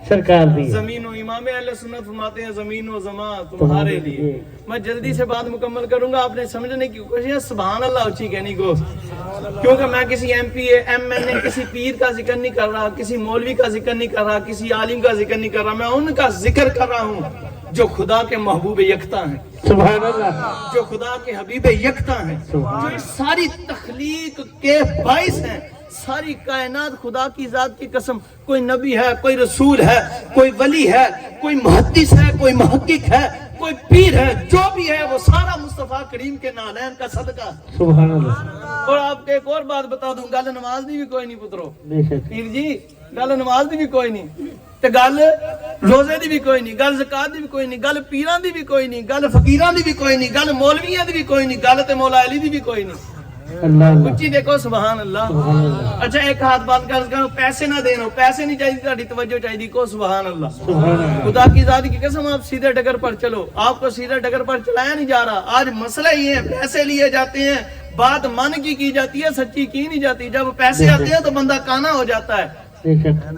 سرکار دی زمین و امام اہل سنت فرماتے ہیں زمین و زمان تمہارے لیے. میں جلدی سے بات مکمل کروں گا, آپ نے سمجھنے کی کوشش ہے. سبحان اللہ اچھی کہنی کو, کیونکہ میں کسی ایم پی ایم این اے کسی پیر کا ذکر نہیں کر رہا, کسی مولوی کا ذکر نہیں کر رہا, کسی عالم کا ذکر نہیں کر رہا. میں ان کا ذکر کر رہا ہوں جو خدا کے محبوب یکتا ہیں, سبحان اللہ, جو خدا کے حبیب یکتا ہیں, جو ساری تخلیق کے باعث ہیں. ساری کائنات خدا کی ذات کی قسم, کوئی نبی ہے, کوئی رسول ہے, کوئی ولی ہے, کوئی محدث ہے, کوئی محقق ہے, کوئی پیر ہے, جو بھی ہے وہ سارا مصطفیٰ کریم کے نالین کا صدقہ. سبحان اللہ. اور آپ کو ایک اور بات بتا دوں, گل نماز دی بھی کوئی نہیں پترو, بے شک پیر جی گل نماز دی بھی کوئی نہیں, تے گل روزے دی بھی کوئی نہیں, گل زکات دی بھی کوئی نہیں, گل پیراں دی بھی کوئی نہیں, گل فقیراں دی بھی کوئی نہیں, گل مولویاں دی بھی کوئی نہیں, گل تے مولا علی دی بھی کوئی نہیں. اللہ اچھی دیکھو سبحان اللہ. اچھا ایک ہاتھ بات کر, پیسے نہ دینا, پیسے نہیں چاہیے, تہاڈی توجہ چاہیے کو سبحان اللہ. خدا کی ذات کی قسم آپ سیدھے ڈگر پر چلو, آپ کو سیدھے ڈگر پر چلایا نہیں جا رہا. آج مسئلہ یہ ہے, پیسے لیے جاتے ہیں, بات من کی جاتی ہے, سچی کی نہیں جاتی. جب پیسے آتے ہیں تو بندہ کانا ہو جاتا ہے,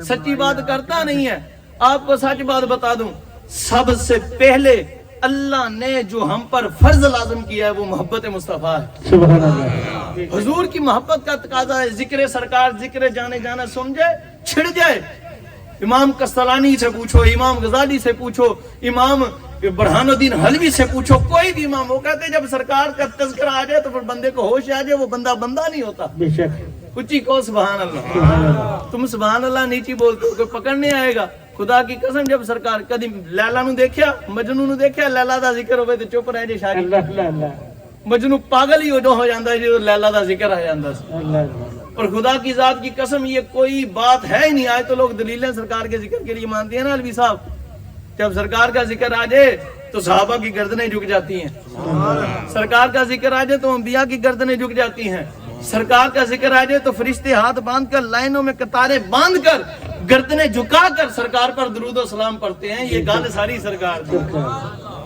سچی بات کرتا نہیں ہے. آپ کو سچ بات بتا دوں, سب سے پہلے اللہ نے جو ہم پر فرض لازم کیا ہے وہ محبت مصطفیٰ ہے. سبحان اللہ. حضور کی محبت کا تقاضا ہے. ذکر سرکار, ذکر جانے جانا سن جائے چھڑ جائے. امام قسطلانی سے پوچھو, امام غزالی سے پوچھو, امام برہان الدین حلوی سے پوچھو, کوئی بھی امام, وہ کہتے ہیں جب سرکار کا تذکرہ آ جائے تو پھر بندے کو ہوش آ جائے, وہ بندہ نہیں ہوتا. بے شک. اچھی کو سبحان اللہ. تم سبحان اللہ نیچی بولتے ہو, کوئی پکڑ نہیں آئے گا. خدا کی قسم جب سرکار کدی لیلا نو دیکھیا, مجنو نو دیکھیا, لیلا دا ذکر ہوئے تو چپ رہ جائے شاعری. مجنو پاگل ہی ہو جاندہ ہے جو لیلا دا ذکر آ جاندہ ہے. اور خدا کی ذات کی قسم یہ کوئی بات ہے ہی نہیں. آج تو لوگ دلیلیں سرکار کے ذکر کے لیے مانتے ہیں نا علوی صاحب. جب سرکار کا ذکر آ جائے تو صحابہ کی گردنیں جھک جاتی ہیں, سرکار کا ذکر آ جائے تو انبیاء کی گردنیں جھک جاتی ہیں, سرکار کا ذکر آ جائے تو فرشتے ہاتھ باندھ کر, لائنوں میں قطاریں باندھ کر, گردنیں جھکا کر سرکار پر درود و سلام پڑھتے ہیں. یہ گال ساری سرکار کی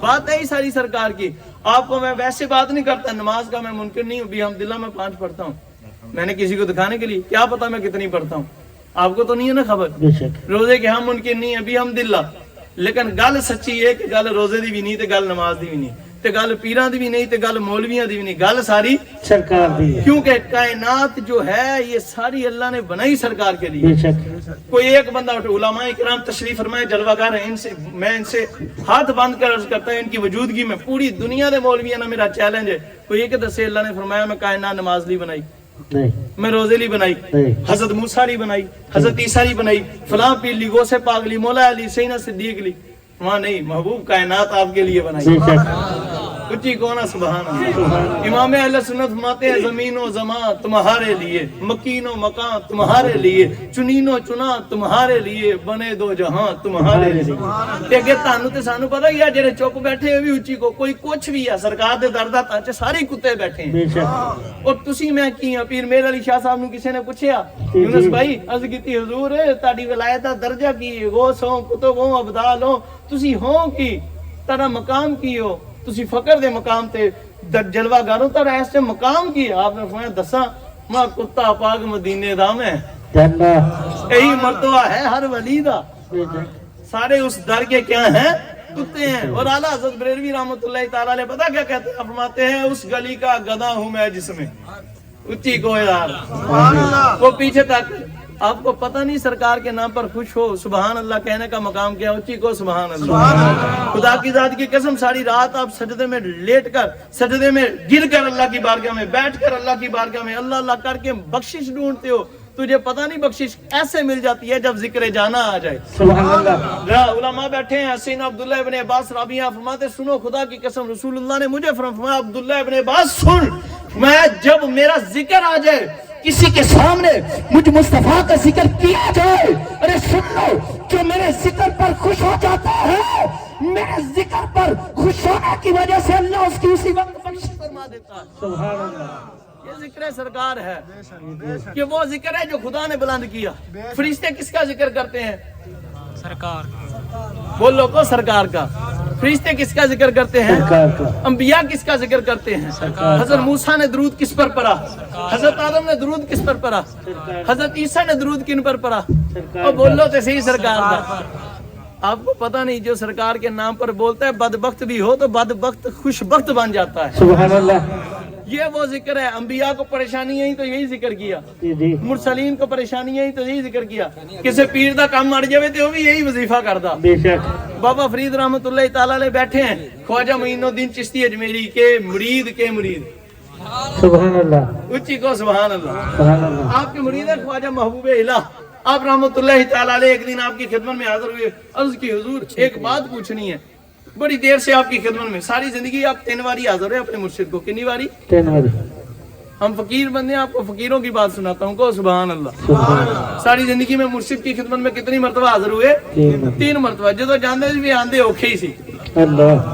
بات ہے, ساری سرکار کی. آپ کو میں ویسے بات نہیں کرتا, نماز کا میں منکر نہیں ہوں. بھی ہم دلہ میں 5 پڑھتا ہوں, میں نے کسی کو دکھانے کے لیے, کیا پتا میں کتنی پڑھتا ہوں, آپ کو تو نہیں ہے نا خبر. روزے کے ہم منکر نہیں ہیں, بھی ہم دلہ. لیکن گل سچی ہے کہ گل روزے دی بھی نہیں, تے گل نماز دی بھی نہیں, تے گل پیراں دی بھی نہیں, تے گل مولویاں دی بھی نہیں, گل ساری سرکار دی. کیونکہ کائنات جو ہے یہ ساری اللہ نے بنائی سرکار کے لیے. کوئی ایک بندہ اٹھے, علماء کرام تشریف فرمائے, جلوہ گاہ ہیں, میں ان سے ہاتھ باندھ کر عرض کرتا ہوں, ان کی وجودگی میں پوری دنیا دے مولویاں نا میرا چیلنج ہے, کوئی یہ کہ دسے اللہ نے فرمایا میں کائنات نماز لی بنائی, میں روزے لی بنائی, حضرت موسیٰ لی بنائی, حضرت عیسیٰ لی بنائی, فلاں پیر لی, غوث پاک لی, مولا علی, سیدنا صدیق لی. وہاں نہیں, محبوب کائنات آپ کے لیے بنائی. اچھی کونا سبحان اللہ. امام اہل سنت فرماتے ہیں زمین و زمان تمہارے لیے, مکین و مکان تمہارے لیے, چنین و چنا تمہارے لیے, بنے دو جہاں تمہارے لیے. تے اگے تانوں تے سانوں پتہ ہی ہے جڑے چپ بیٹھے ہوئے اچھی کو کوئی کچھ بھی ہے, سرکار دے در دا تاں سارے کتے بیٹھے ہیں. اور تسی میں کی ہاں, پیر میر علی شاہ صاحب نو کسی نے پوچھیا, یونس بھائی عرض کیتی حضور تہاڈی ولایت دا درجہ کی, غوث ہو, کتب ہو, ابدال ہو, تسی ہو کی, تہاڈا مقام کی ہو, تسی فقر دے مقام تے جلوہ گاروں تا ایس تے مقام کی. آپ نے فرمایا دساں, ماں کتا پاک مدینے دا میں, یہی مرتبہ ہے ہر ولی دا, سارے اس در کے کیا ہیں, کتے ہیں. اور اعلیٰ حضرت بریلوی رحمۃ اللہ تعالی علیہ پتہ کیا کہتے ہیں, فرماتے ہیں اس گلی کا گدھا ہوں میں جس میں, اچھی کو یار وہ پیچھے تک. آپ کو پتہ نہیں سرکار کے نام پر خوش ہو, سبحان اللہ کہنے کا مقام کیا, اچھی کو سبحان اللہ. خدا کی ذات کی قسم ساری رات آپ سجدے میں لیٹ کر, سجدے میں گر کر, اللہ کی بارگاہ میں بیٹھ کر, اللہ کی بارگاہ میں اللہ اللہ کر کے بخشش ڈھونڈتے ہو. تجھے پتہ نہیں بخشش ایسے مل جاتی ہے جب ذکر جانا آ جائے. سبحان اللہ. علماء بیٹھے ہیں, حسین عبداللہ ابن عباس رابیہ فرماتے سنو, خدا کی قسم رسول اللہ نے مجھے فرمایا, عبداللہ ابن عباس سن, میں جب میرا ذکر آ جائے, کسی کے سامنے مجھ مصطفیٰ کا ذکر کیا جائے, ارے سن لو, جو میرے ذکر پر خوش ہو جاتا ہے, میرے ذکر پر خوش ہونے کی وجہ سے اللہ اس کی اسی وقت بخشش فرما دیتا ہے. سبحان اللہ. یہ ذکر سرکار ہے, یہ وہ ذکر ہے جو خدا نے بلند کیا. فرشتے کس کا ذکر کرتے ہیں, سرکار. بولو کو سرکار کا. فرشتے کس کا ذکر کرتے ہیں؟ سرکار کا انبیاء کس کا ذکر کرتے ہیں؟ حضرت موسیٰ نے درود کس پر پڑھا؟ حضرت آدم نے درود کس پر پڑھا؟ حضرت عیسیٰ نے درود کن پر پڑھا؟ اور بولو تو صحیح سرکار کا. آپ کو پتہ نہیں جو سرکار کے نام پر بولتا ہے بدبخت بھی ہو تو بدبخت خوشبخت بن جاتا ہے. سبحان اللہ. یہ وہ ذکر ہے. انبیاء کو پریشانی ہے تو یہی ذکر کیا, جی مرسلین کو پریشانی ہے تو یہی ذکر کیا. کسی پیر دا کام مر جاوے تو وہ بھی یہی وظیفہ کردا. بے شک. بابا فرید رحمت اللہ تعالی علیہ بیٹھے ہیں, خواجہ معین الدین چشتی اجمیری کے مرید. سبحان اللہ. اچھی کو سبحان اللہ. سبحان اللہ. آپ کے مرید ہے خواجہ محبوب الہ. آپ رحمت اللہ تعالی علیہ ایک دن آپ کی خدمت میں حاضر ہوئے. عرض کی حضور ایک بات پوچھنی ہے, بڑی دیر سے آپ کی خدمت میں, ساری زندگی آپ 3 باری حاضر ہوئے اپنے مرشد کو. کتنی باری؟ 3 باری. ہم فقیر بندے ہیں, آپ کو فقیروں کی بات سناتا ہوں. کو سبحان اللہ. سبحان اللہ. ساری زندگی میں مرشد کی خدمت میں کتنی مرتبہ حاضر ہوئے؟ 3 مرتبہ. جدو جاندے بھی آندے اوکھے ہی سی. اللہ.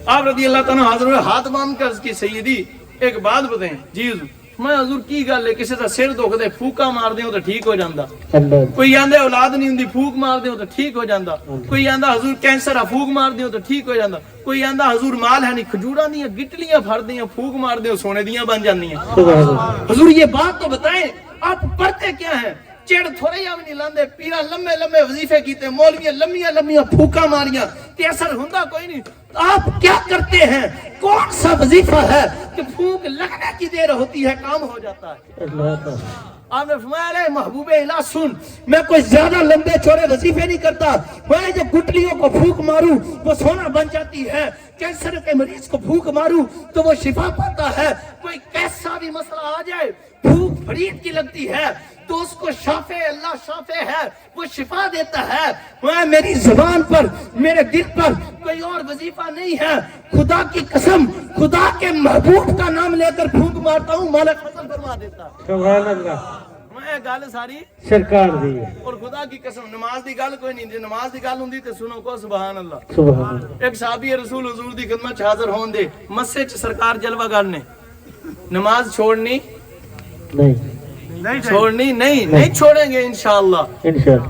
آپ رضی اللہ تعالیٰ حاضر ہوئے, ہاتھ باندھ کر کی سیدی ایک بات بتائیں. جی حضور. میں حضور کی گل ہے, کسی کا سر دکھ دے پھوکا مار دیو تو ٹھیک ہو جاندہ. اللہ. کوئی آندے اولاد نہیں ہوندی پھوک مار دیو تو ٹھیک ہو جاندہ. کوئی آندہ حضور کینسر ہے پھوک مار دیو تو ٹھیک ہو جاندہ. کوئی آندہ حضور مال ہے نہیں, کھجوراں دیاں گٹلیاں پھڑ دیاں پھوک مار دیو سونے دیاں بن جاندیاں. سبحان اللہ. حضور یہ بات تو بتائیں, آپ پڑھتے کیا ہیں؟ چڑ تھوڑے یا نہیں لاندے, پیرا لمبے وظیفے کیتے, مولویاں لمبیاں پھوکا ماریاں تے اثر ہوندا کوئی نہیں. آپ کیا کرتے ہیں؟ کون سا وظیفہ ہے کہ پھوک لگنے کی دیر ہوتی ہے کام ہو جاتا ہے؟ اللہ. آپ نے فرمایا رہے محبوب الہ سن, میں کوئی زیادہ لمبے چوڑے وظیفے نہیں کرتا. میں جو گٹلیوں کو پھوک ماروں وہ سونا بن جاتی ہے, کینسر کے مریض کو پھوک ماروں تو وہ شفا پاتا ہے. کوئی کیسا بھی مسئلہ آ جائے, پھوک فرید کی لگتی ہے تو اس کو شافع, اللہ شافع ہے, وہ شفا دیتا ہے. میں میری زبان پر, میرے دل پر کوئی اور وظیفہ نہیں ہے. خدا کی قسم, خدا کے محبوب کا نام لے کر پھونک مارتا ہوں, مالک ختم فرما دیتا ہے. سبحان اللہ. میں گل ساری سرکار دی. اور خدا کی قسم نماز دی گل کوئی نہیں. جی نماز دی گل ہوندی تے سنو کو سبحان اللہ. سبحان اللہ. ایک صحابی رسول حضور دی خدمت حاضر ہون دے, مسجد چ سرکار جلوہ گر نے, نماز چھوڑنی نہیں چھوڑیں گے انشاءاللہ.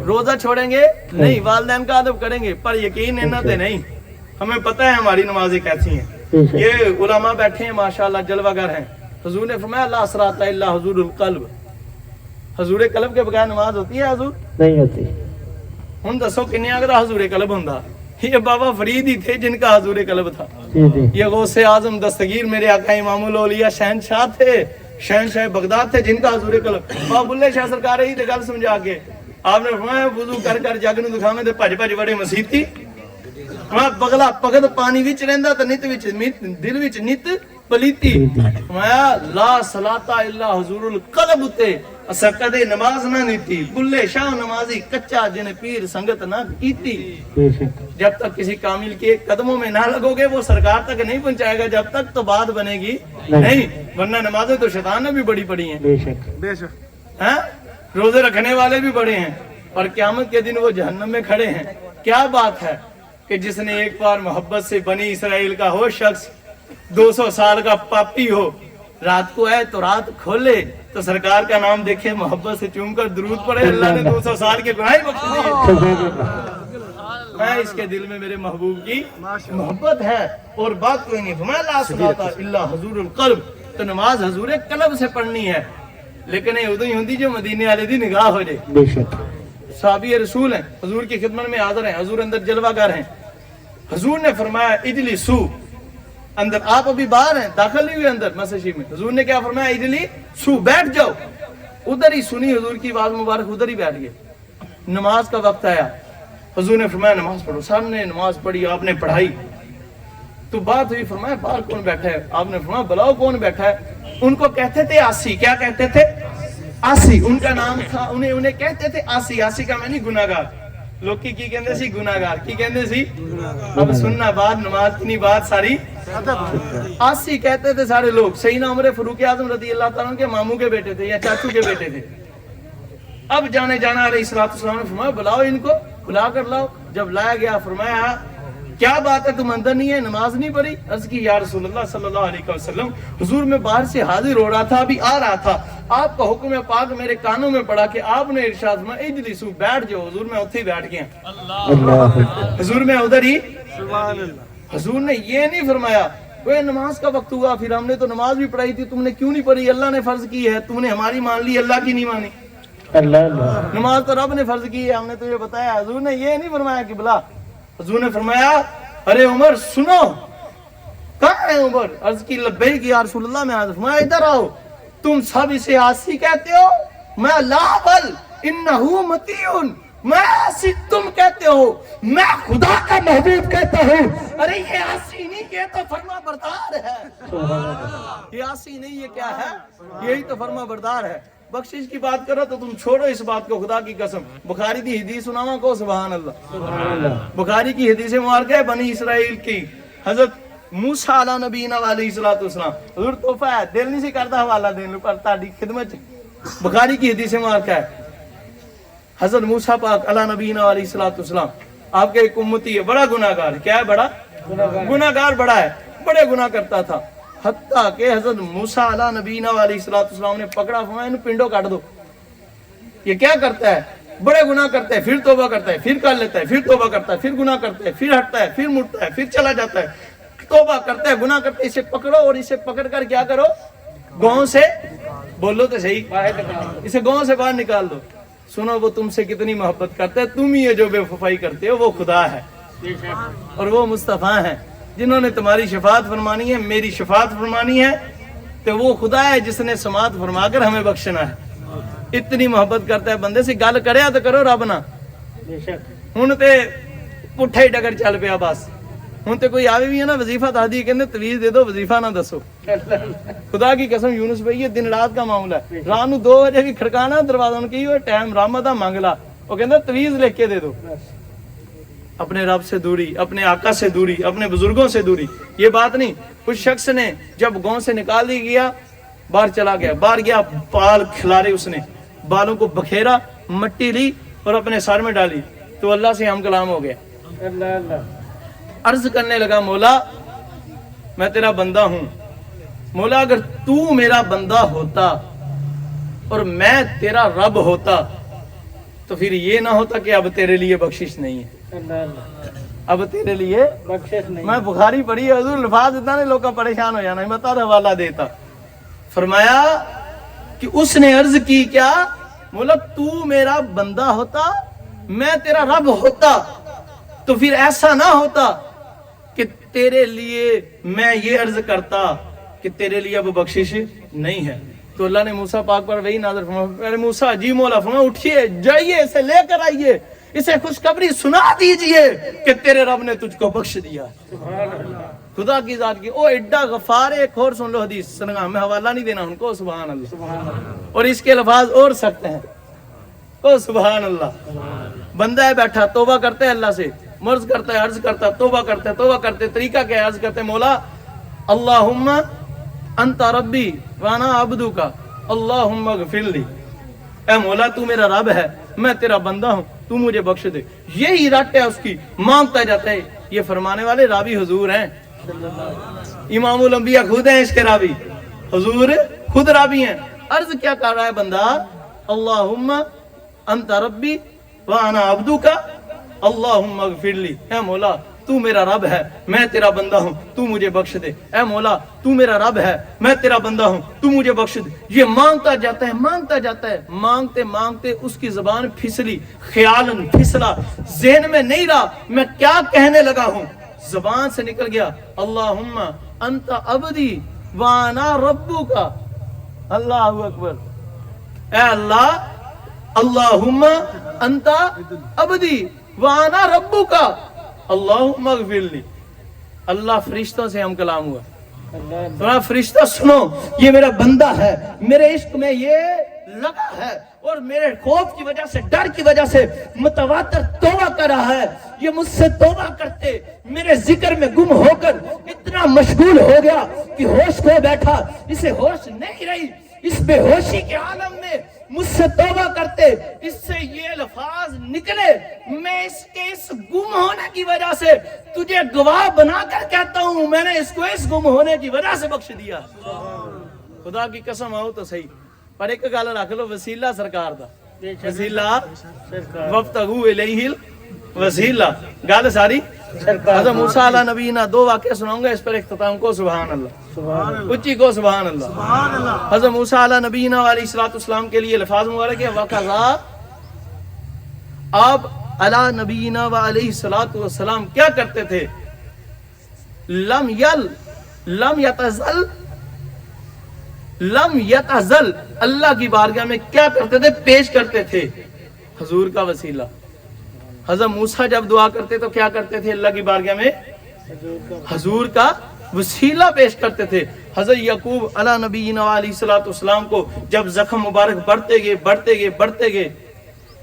روزہ چھوڑیں گے نہیں, والدین کا ادب کریں گے, پر یقین ہے نہ تے نہیں. ہمیں پتہ ہے ہماری نمازیں کیسی ہیں. یہ علماء بیٹھے ہیں ماشاءاللہ جلوہ گر ہیں. حضور نے فرمایا لا صلاۃ الا حضور القلب. حضور قلب کے بغیر نماز ہوتی ہے؟ حضور نہیں ہوتی. ہن دسو کنے اگر حضور قلب ہوندا. یہ بابا فرید ہی تھے جن کا حضور قلب تھا. یہ غوث اعظم دستگیر میرے آقا امام الاولیاء شہنشاہ تھے, شہنشاہ بغداد تھے جن کا حضور قلب. بابا بلے شاہ سرکار ہی تے گل سمجھا کے آپ نے فرمایا وضو کر کر جگ نو دکھاویں تے بھج بڑے مسیت تھی. بغلا پگد پانی وچ رہندا تے نت وچ دل وچ نت پلیتی. فرمایا لا صلاۃ الا حضور القلب تے اسا کدے نماز نہ نیتی. بلے شاہ نمازی کچا جن پیر سنگت نہ کیتی. جب تک کسی کامل کے قدموں میں نہ لگو گے وہ سرکار تک نہیں پہنچائے گا, جب تک تو بات بنے گی نہیں. ورنہ نمازیں تو شیطان نے بھی بڑی پڑھی ہیں, بے شک. روزے رکھنے والے بھی بڑے ہیں, اور قیامت کے دن وہ جہنم میں کھڑے ہیں. کیا بات ہے کہ جس نے ایک بار محبت سے بنی اسرائیل کا ہو شخص, 200 سال کا پاپی ہو, رات کو ہے تو رات کھولے تو سرکار کا نام دیکھے, محبت سے چوم کر درود پڑھے, اللہ نے 200 سال کے گناہ بخش دیے. میں اس کے دل میں میرے محبوب کی محبت ہے اور بات کوئی نہیں. فرمایا لا صلاۃ الا حضور القلب. تو نماز حضور قلب سے پڑھنی ہے, لیکن یہ ادو ہی ہوندی جو مدینے والے دی نگاہ ہو جائے. بے شک. صحابی رسول ہیں, حضور کی خدمت میں حاضر ہیں, حضور اندر جلوہ گر ہیں. حضور نے فرمایا اجلسو, اندر آپ ابھی باہر ہیں, داخل نہیں ہوئے اندر مسجد میں. حضور نے کیا فرمایا اجلسو, بیٹھ جاؤ. ادھر ہی سنی حضور کی آواز مبارک, ادھر ہی بیٹھ گئے. نماز کا وقت آیا, حضور نے فرمایا نماز پڑھو. سب نے نماز پڑھی, آپ نے پڑھائی. تو بات ہوئی, فرمایا باہر کون بیٹھا ہے؟ آپ نے فرمایا بلاؤ کون بیٹھا ہے. ان کو کہتے تھے آسی. کیا کہتے تھے؟ آسی. ان کا نام تھا, انہیں کہتے تھے آسی. آسی کا میں نہیں گناہگار. لوگ کی کہندے سی گناہگار, کی کہندے سی. اب سننا بات, نماز کی نہیں بات ساری. آسی کہتے تھے سارے لوگ. سیدنا عمر فاروق اعظم رضی اللہ تعالیٰ عنہ کے ماموں کے بیٹے تھے یا چاچو کے بیٹے تھے. اب جانے جانا علیہ السلام نے فرمایا بلاؤ ان کو, بلا کر لاؤ. جب لایا گیا فرمایا کیا بات ہے تم اندر نہیں ہے, نماز نہیں پڑھی؟ عرض کی یا رسول اللہ صلی اللہ علیہ وسلم, حضور میں باہر سے حاضر ہو رہا تھا, ابھی آ رہا تھا, آپ کا حکم پاک میرے کانوں میں پڑا کہ آپ نے ارشاد فرمایا اجلسو, بیٹھ جاؤ. حضور میں اتھے ہی بیٹھ گیا. حضور میں ادھر ہی. حضور نے یہ نہیں فرمایا وہ نماز کا وقت ہوا، پھر ہم نے تو نماز بھی پڑھائی تھی، تم نے کیوں نہیں پڑھی؟ اللہ نے فرض کی ہے، تم نے ہماری مان لی، اللہ کی نہیں مانی۔ اللہ اللہ نماز تو رب نے فرض کی ہے، ہم نے تجھے بتایا۔ حضور نے یہ نہیں فرمایا کہ بلا، حضور نے فرمایا ارے عمر سنو، کہاں ہے عمر؟ عرض کی لبیک یا رسول اللہ، میں حاضر۔ فرمایا ادھر آؤ، تم سب اسے آسی کہتے ہو، میں لا بل انہو مطیعن، میں آسی تم کہتے ہو، میں خدا کا محبوب کہتا ہوں۔ ارے یہ آسی نہیں، یہ تو فرما بردار ہے، یہ آسی نہیں، یہ کیا ہے؟ یہی تو فرما بردار ہے۔ بخشش کی بات کرو تو تم چھوڑو اس بات کو، خدا کی قسم۔ بخاری کی حدیث سناوا کو، سبحان اللہ۔ بخاری کی حدیث مبارکہ ہے بنی اسرائیل کی، حضرت موسیٰ علیہ نبینا علیہ الصلوۃ والسلام۔ حضور تحفہ ہے، دل نہیں سی کرتا حوالہ دین لو، پر تہاڈی خدمت بخاری کی حدیث مبارکہ ہے۔ حضرت موسیٰ پاک علیہ نبینا علیہ الصلوۃ والسلام آپ کے ایک امتی ہے، بڑا گناہگار ہے۔ کیا ہے؟ بڑا گناہگار، بڑا ہے، بڑے گناہ کرتا تھا، حتیٰ کہ حضرت موسیٰ علیہ نبینا علیہ الصلوۃ والسلام نے پکڑا، فرمایا انہوں پنڈوں کاٹ دو۔ یہ کیا کرتا ہے؟ بڑے گناہ کرتا ہے، پھر توبہ کرتا ہے، پھر کر لیتا ہے، پھر توبہ کرتا ہے، پھر گناہ کرتا ہے، پھر ہٹتا ہے، پھر مڑتا ہے، پھر چلا جاتا ہے، توبہ کرتا ہے، گناہ کرتا ہے۔ اسے پکڑو اور اسے پکڑ کر کیا کرو؟ گاؤں سے، بولو تو صحیح، اسے گاؤں سے باہر نکال دو۔ سنو وہ تم سے کتنی محبت کرتا ہے، تم ہی جو بے وفائی کرتے ہو، وہ خدا ہے اور وہ مصطفیٰ ہیں جنہوں نے تمہاری شفاعت فرمانی ہے، میری شفاعت فرمانی ہے، تو وہ خدا ہے جس نے سماعت فرما کر ہمیں بخشنا ہے۔ اتنی محبت کرتا ہے بندے سے، گل کرے تو کرو رب نہ۔ ہن تے پٹھا ہی ڈگر چل پیا بس۔ ہن تے کوئی آوے بھی ہے نا وظیفہ دادی کہندے تویز دے دو، وظیفہ نہ دسو۔ خدا کی قسم یونس بھائی یہ دن رات کا معاملہ ہے۔ رات نو 2 بجے بھی کھڑکانا دروازہ، ان کی وہ ٹائم رحمت دا مانگ لا، وہ کہندا تویز لکھ کے دے دو۔ اپنے رب سے دوری، اپنے آقا سے دوری، اپنے بزرگوں سے دوری، یہ بات نہیں۔ اس شخص نے جب گاؤں سے نکال دی گیا، باہر چلا گیا، باہر گیا، بال کھلارے، اس نے بالوں کو بکھیرا، مٹی لی اور اپنے سر میں ڈالی، تو اللہ سے ہم کلام ہو گیا۔ اللہ اللہ عرض کرنے لگا مولا میں تیرا بندہ ہوں، مولا اگر تو میرا بندہ ہوتا اور میں تیرا رب ہوتا تو پھر یہ نہ ہوتا کہ اب تیرے لیے بخشش نہیں ہے، اللہ اللہ اب تیرے لیے بخشش نہیں۔ میں بخاری پڑھی ہے، حضور الفاظ اتنا نہیں لوگ پریشان ہو جانا، میں بتا حوالہ دیتا۔ فرمایا کہ اس نے عرض کی کیا؟ مولا تو میرا بندہ ہوتا، میں تیرا رب ہوتا، تو پھر ایسا نہ ہوتا کہ تیرے لیے میں یہ عرض کرتا کہ تیرے لیے اب بخشش نہیں ہے۔ تو اللہ نے موسیٰ پاک پر وہی نازل فرمایا، ارے موسیٰ جی مولا، فرمایا اٹھیے، جائیے، اسے لے کر آئیے، اسے خوشخبری سنا دیجئے کہ تیرے رب نے تجھ کو بخش دیا۔ خدا کی ذات کی، او ایڈا غفار ہے۔ ایک اور سن لو حدیث، سنگا میں حوالہ نہیں دینا ان کو، سبحان اللہ، اور اس کے الفاظ اور سخت ہیں، او سبحان اللہ۔ بندہ ہے بیٹھا، توبہ کرتا ہے اللہ سے، مرض کرتا ہے، عرض کرتا ہے، توبہ کرتا ہے، توبہ کرتے ہیں، طریقہ کیا ہے؟ عرض کرتے ہیں مولا اللہم انت ربی وانا عبدک اللہم اغفر لی، اے مولا تو میرا رب ہے، میں تیرا بندہ ہوں، تو مجھے بخش دے۔ یہی رٹ ہے اس کی، مانگتا جاتا ہے۔ یہ فرمانے والے راوی حضور ہیں، امام الانبیاء خود ہیں اس کے راوی، حضور خود راوی ہیں۔ عرض کیا کر رہا ہے بندہ؟ اللہم انت ربی وانا عبدک اللہم اغفر لی، اے مولا تو میرا رب ہے، میں تیرا بندہ ہوں، تو مجھے بخش دے۔ اے مولا تو میرا رب ہے، میں تیرا بندہ ہوں، تو مجھے بخش دے۔ یہ مانگتا جاتا ہے، مانگتا جاتا ہے، مانگتے مانگتے اس کی زبان پھسلی، خیالن پھسلا، ذہن میں نہیں رہا میں کیا کہنے لگا ہوں، زبان سے نکل گیا اللہم انت عبدی وانا ربک۔ اللہ اکبر، اے اللہ، اللہم انت عبدی وانا ربک اللہم اغفر لی۔ اللہ فرشتوں سے ہم کلام ہوا، تمہارا فرشتہ سنو، یہ میرا بندہ ہے، میرے عشق میں یہ لگا ہے اور میرے خوف کی وجہ سے، ڈر کی وجہ سے متواتر توبہ کر رہا ہے۔ یہ مجھ سے توبہ کرتے میرے ذکر میں گم ہو کر اتنا مشغول ہو گیا کہ ہوش کھو بیٹھا، اسے ہوش نہیں رہی۔ اس بے ہوشی کے عالم میں مجھ سے توبہ کرتے، اس سے یہ الفاظ نکلے، میں اس کے اس گم ہونے کی وجہ سے تجھے گواہ بنا کر کہتا ہوں میں نے اس کو اس گم ہونے کی وجہ سے بخش دیا۔ خدا کی قسم آؤ تو صحیح، پر ایک گل رکھ لو، وسیلہ سرکار دا، وسیلہ وابتغوا الیہ الوسیلہ، گل ساری سرکار حضرت موسیٰ علیہ نبینا 2 واقعہ سناؤں گا، اس پر اختتام کو سبحان اللہ، سبحان اللہ اچھی کو سبحان اللہ۔ حضرت موسیٰ علیہ نبینا علیہ السلام کے لیے الفاظ مبارک ہے، وَقَضَا، آپ علی نبینا و علیہ السلام کیا کرتے تھے؟ لم یتزل، اللہ کی بارگاہ میں کیا کرتے تھے؟ پیش کرتے تھے حضور کا وسیلہ۔ حضرت موسیٰ جب دعا کرتے تو کیا کرتے تھے؟ اللہ کی بارگاہ میں حضور کا وسیلہ پیش کرتے تھے۔ حضرت یعقوب علی نبینا علیہ السلام کو جب زخم مبارک بڑھتے گئے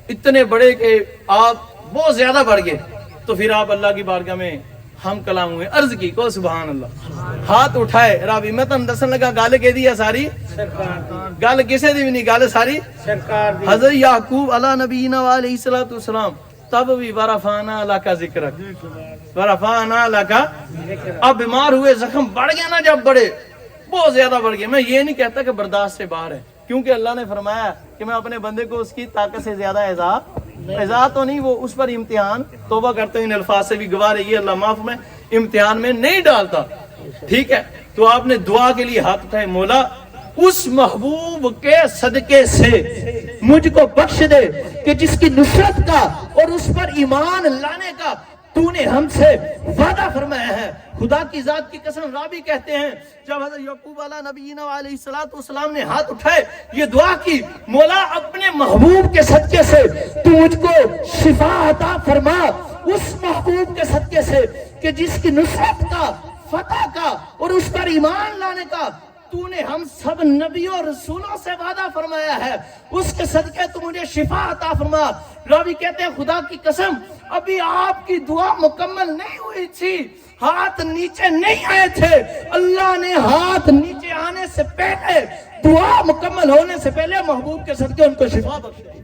اتنے بڑے کہ آپ بہت زیادہ بڑھ گئے، تو پھر آپ اللہ کی بارگاہ میں ہم کلام ہوئے، عرض کی کو سبحان اللہ، ہاتھ اٹھائے، رابی میں تو دسن لگا گال کہہ دیا ساری، گال کسے دی بھی نہیں، گال ساری سرکار دی حضرت یعقوب علی نبینا علیہ السلام تب بھی ورفعنا لک ذکرک، ورفعنا لک، اب بیمار ہوئے، زخم بڑھ گیا نا، جب بڑے بہت زیادہ بڑھ گئے، میں یہ نہیں کہتا کہ برداشت سے باہر ہے، کیونکہ اللہ نے فرمایا کہ میں اپنے بندے کو اس کی طاقت سے زیادہ عذاب تو نہیں، وہ اس پر امتحان، توبہ کرتے ہیں ان الفاظ سے بھی گواہ رہی ہے، اللہ معاف میں امتحان میں نہیں ڈالتا، ٹھیک ہے؟ تو آپ نے دعا کے لیے ہاتھ اٹھائے، مولا اس محبوب کے صدقے سے مجھ کو بخش دے کہ جس کی نصرت کا اور اس پر ایمان لانے کا تو نے ہم سے وعدہ فرمایا ہے۔ خدا کی ذات کی قسم، رابی کہتے ہیں جب حضرت یعقوب علیہ نبینا علیہ السلام نے ہاتھ اٹھائے، یہ دعا کی، مولا اپنے محبوب کے صدقے سے تو مجھ کو شفا عطا فرما، اس محبوب کے صدقے سے کہ جس کی نصرت کا، فتح کا اور اس پر ایمان لانے کا تو نے ہم سب نبیوں اور رسولوں سے وعدہ فرمایا ہے، اس کے صدقے تو مجھے شفا عطا فرما۔ راوی کہتے ہیں خدا کی قسم ابھی آپ کی دعا مکمل نہیں ہوئی تھی، ہاتھ نیچے نہیں آئے تھے، اللہ نے ہاتھ نیچے آنے سے پہلے، دعا مکمل ہونے سے پہلے محبوب کے صدقے ان کو شفا بخشی۔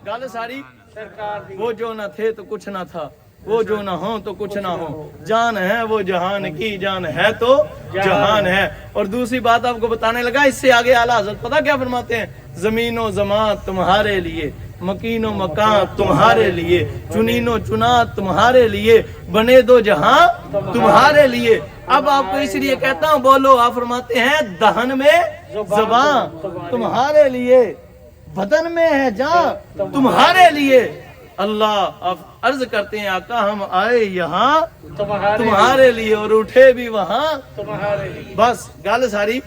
گال ساری سرکار دی وہ جو نہ تھے تو کچھ نہ تھا، وہ جو نہ ہو تو کچھ نہ ہو، جان ہے وہ جہان کی جان ہے تو جہان ہے۔ اور دوسری بات آپ کو بتانے لگا، اس سے آگے اعلیٰ حضرت پتہ کیا فرماتے ہیں؟ زمین و زمان تمہارے لیے، مکین و مکان تمہارے لیے، چنین و چنات تمہارے لیے، بنے دو جہاں تمہارے لیے۔ اب آپ کو اس لیے کہتا ہوں بولو، آپ فرماتے ہیں دہن میں زبان تمہارے لیے، بدن میں ہے جان تمہارے لیے۔ اللہ آپ عرض کرتے ہیں آقا ہم آئے یہاں تمہارے لیے اور اٹھے بھی وہاں تمہارے لیے۔ بس گال ساری۔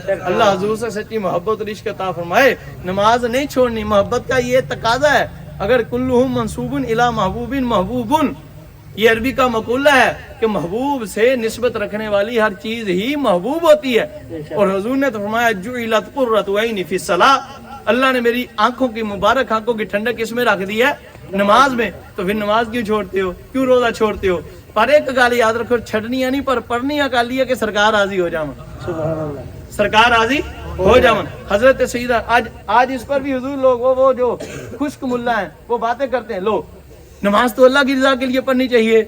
اللہ حضور سے سچی محبت اور عشق عطا فرمائے۔ نماز نہیں چھوڑنی، محبت کا یہ تقاضا ہے۔ اگر کلہم منصوبن الی محبوب محبوبن، یہ عربی کا مقولہ ہے کہ محبوب سے نسبت رکھنے والی ہر چیز ہی محبوب ہوتی ہے، اور حضور نے تو فرمایا جعلت قرۃ عینی فی الصلاۃ، اللہ نے میری آنکھوں کی مبارک آنکھوں کی ٹھنڈک اس میں رکھ دی ہے، نماز میں۔ تو پھر نماز کیوں چھوڑتے ہو، کیوں روزہ چھوڑتے ہو؟ پر ایک گال یاد رکھو، چھڑنی نہیں پر پڑھنی اکالی ہے کہ سرکار راضی ہو جاؤں، سبحان اللہ، سرکار راضی ہو جاؤں۔ حضرت سیدہ آج اس پر بھی حضور لوگ وہ جو خشک ملا ہیں وہ باتیں کرتے ہیں، لو نماز تو اللہ کی رضا کے لیے پڑھنی چاہیے،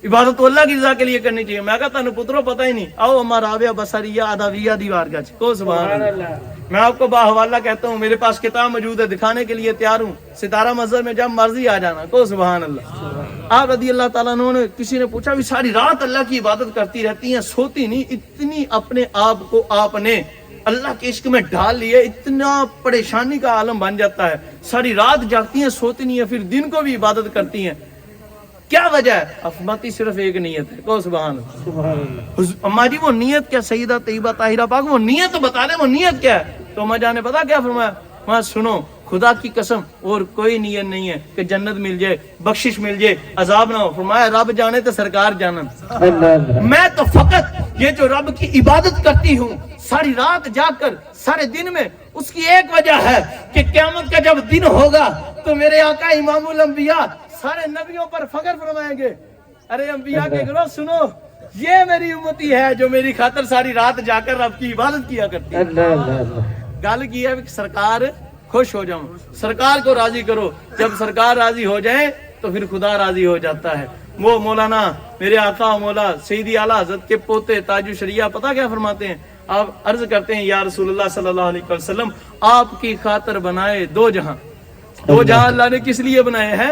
عبادت تو اللہ کی رضا کے لیے کرنی چاہیے۔ میں کہتا ہوں پترو پتہ ہی نہیں، آؤ ہمارا راویہ بصریہ اداویہ دیوار گچ کو سبحان اللہ۔ میں آپ کو باحوالہ کہتا ہوں، میرے پاس کتاب موجود ہے، دکھانے کے لیے تیار ہوں، ستارہ مظہر میں جب مرضی آ جانا کو سبحان اللہ۔ آپ رضی اللہ تعالیٰ عنہ نے، کسی نے پوچھا بھی ساری رات اللہ کی عبادت کرتی رہتی ہیں، سوتی نہیں، اتنی اپنے آپ کو آپ نے اللہ کے عشق میں ڈال لیے، اتنا پریشانی کا عالم بن جاتا ہے، ساری رات جاگتی ہیں، سوتی نہیں ہیں، پھر دن کو بھی عبادت کرتی ہیں، کیا وجہ ہے؟ افماتی صرف ایک نیت ہے کو سبحان اللہ۔ سبحان اللہ، اما جی وہ نیت کیا؟ سیدہ طیبہ طاہرہ پاک وہ نیت تو بتا دیں، وہ نیت کیا ہے؟ تو اما جان نے پتا کیا فرمایا؟ وہاں سنو، خدا کی قسم اور کوئی نیت نہیں ہے کہ جنت مل جائے، بخشش مل جائے، عذاب نہ ہو۔ فرمایا رب جانے تو سرکار جانن، میں تو فقط یہ جو رب کی عبادت کرتی ہوں ساری رات جاگ کر سارے دن میں، اس کی ایک وجہ ہے کہ قیامت کا جب دن ہوگا تو میرے آقا امام الانبیاء سارے نبیوں پر فخر فرمائیں گے، ارے انبیاء کے گروہ سنو، یہ میری امتی ہے جو میری خاطر ساری رات جا کر رب کی عبادت کیا کرتی ہے۔ گل کی ہے کہ سرکار خوش ہو جاؤں، سرکار کو راضی کرو، جب سرکار راضی ہو جائیں تو پھر خدا راضی ہو جاتا ہے۔ وہ مولانا میرے آقا مولا سیدی اعلیٰ حضرت کے پوتے تاج الشریعہ پتہ کیا فرماتے ہیں؟ آپ عرض کرتے ہیں یا رسول اللہ صلی اللہ علیہ وسلم، آپ کی خاطر بنائے دو جہاں، دو جہاں اللہ نے کس لیے بنائے ہیں؟